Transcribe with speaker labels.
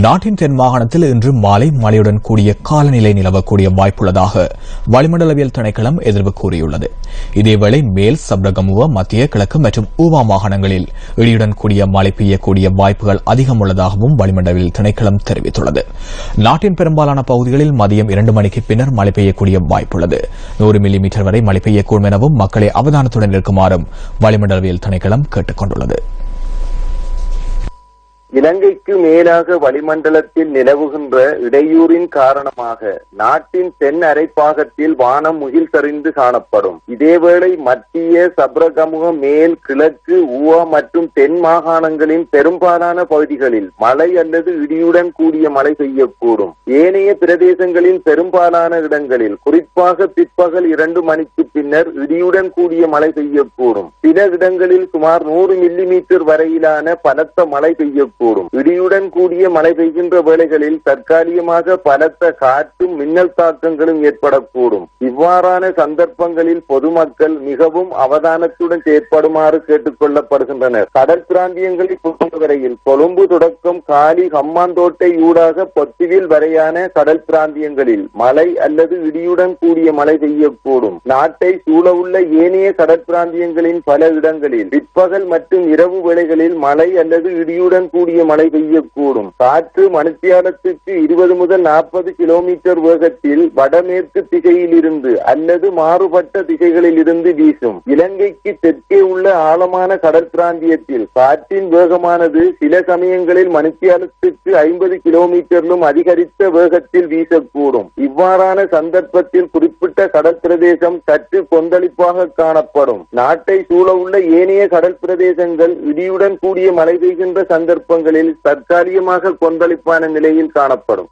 Speaker 1: நாட்டின் தென் மாகாணத்தில் இன்று மாலை மழையுடன் கூடிய காலநிலை நிலவக்கூடிய வாய்ப்புள்ளதாக வளிமண்டலவியல் திணைக்களம் எதிர்வு கூறியுள்ளது. இதேவேளை மேல் சப்ரகமுவ, மத்திய கிழக்கு மற்றும் ஊவா மாகாணங்களில் இடியுடன் கூடிய மழை பெய்யக்கூடிய வாய்ப்புகள் அதிகம் உள்ளதாகவும் வளிமண்டலவியல் திணைக்களம் தெரிவித்துள்ளது. நாட்டின் பெரும்பாலான பகுதிகளில் மதியம் 2 மணிக்கு பின்னர் மழை பெய்யக்கூடிய வாய்ப்புள்ளது. 100 மில்லிமீட்டர் வரை மழை பெய்யக்கூடும் எனவும் மக்களை அவதானத்துடன் இருக்குமாறும் வளிமண்டலவியல் திணைக்களம் கேட்டுக் கொண்டுள்ளது.
Speaker 2: இலங்கைக்கு மேலாக வளிமண்டலத்தில் நிலவுகின்ற இடையூறின் காரணமாக நாட்டின் தென் அரைப்பாகத்தில் வானம் முகில் சரிந்து காணப்படும். இதேவேளை மத்திய, சப்ரகமுக, மேல், கிழக்கு, ஊவா மற்றும் தென் மாகாணங்களின் பெரும்பாலான பகுதிகளில் மழை அல்லது இடியுடன் கூடிய மழை பெய்யக்கூடும். ஏனைய பிரதேசங்களின் பெரும்பாலான இடங்களில் குறிப்பாக பிற்பகல் 2 மணிக்கு பின்னர் இடியுடன் கூடிய மழை பெய்யக்கூடும். சில இடங்களில் சுமார் 100 மில்லிமீட்டர் வரையிலான பலத்த மழை பெய்யக்கூடும். இடியுடன் கூடிய மழை பெய்கின்ற வேளைகளில் தற்காலிகமாக பலத்த காற்றும் மின்னல் தாக்கங்களும் ஏற்படக்கூடும். இவ்வாறான சந்தர்ப்பங்களில் பொதுமக்கள் மிகவும் அவதானத்துடன் செயற்படுமாறு கேட்டுக் கொள்ளப்படுகின்றனர். கடல் பிராந்தியங்களை பொறுத்தவரையில் கொழும்பு தொடக்கம் காலி, ஹம்மாந்தோட்டை ஊடாக பொத்துவில் வரையான கடல் பிராந்தியங்களில் மழை அல்லது இடியுடன் கூடிய மழை பெய்யக்கூடும். நாட்டை சூழவுள்ள ஏனைய கடற்பிராந்தியங்களின் பல இடங்களில் பிற்பகல் மற்றும் இரவு வேளைகளில் மழை அல்லது இடியுடன் கூடிய மழை பெய்யக்கூடும். காற்று மணித்தியாலத்துக்கு 20 முதல் 40 கிலோமீட்டர் வேகத்தில் வடமேற்கு திசையில் இருந்து அல்லது மாறுபட்ட திசைகளில் இருந்து வீசும். இலங்கைக்கு தெற்கே உள்ள ஆழமான கடற்பிராந்தியத்தில் காற்றின் வேகமானது சில சமயங்களில் மணித்தியாலத்துக்கு 50 கிலோமீட்டரிலும் அதிகரித்த வேகத்தில் வீசக்கூடும். இவ்வாறான சந்தர்ப்பத்தில் குறிப்பிட்ட கடற்பிரதேசம் சற்று கொந்தளிப்பாக காணப்படும். நாட்டை சூழவுள்ள ஏனைய கடல் பிரதேசங்கள் இடியுடன் கூடிய மழை பெய்கின்ற சந்தர்ப்பங்களில் தற்காலிகமாக கொந்தளிப்பான நிலையில் காணப்படும்.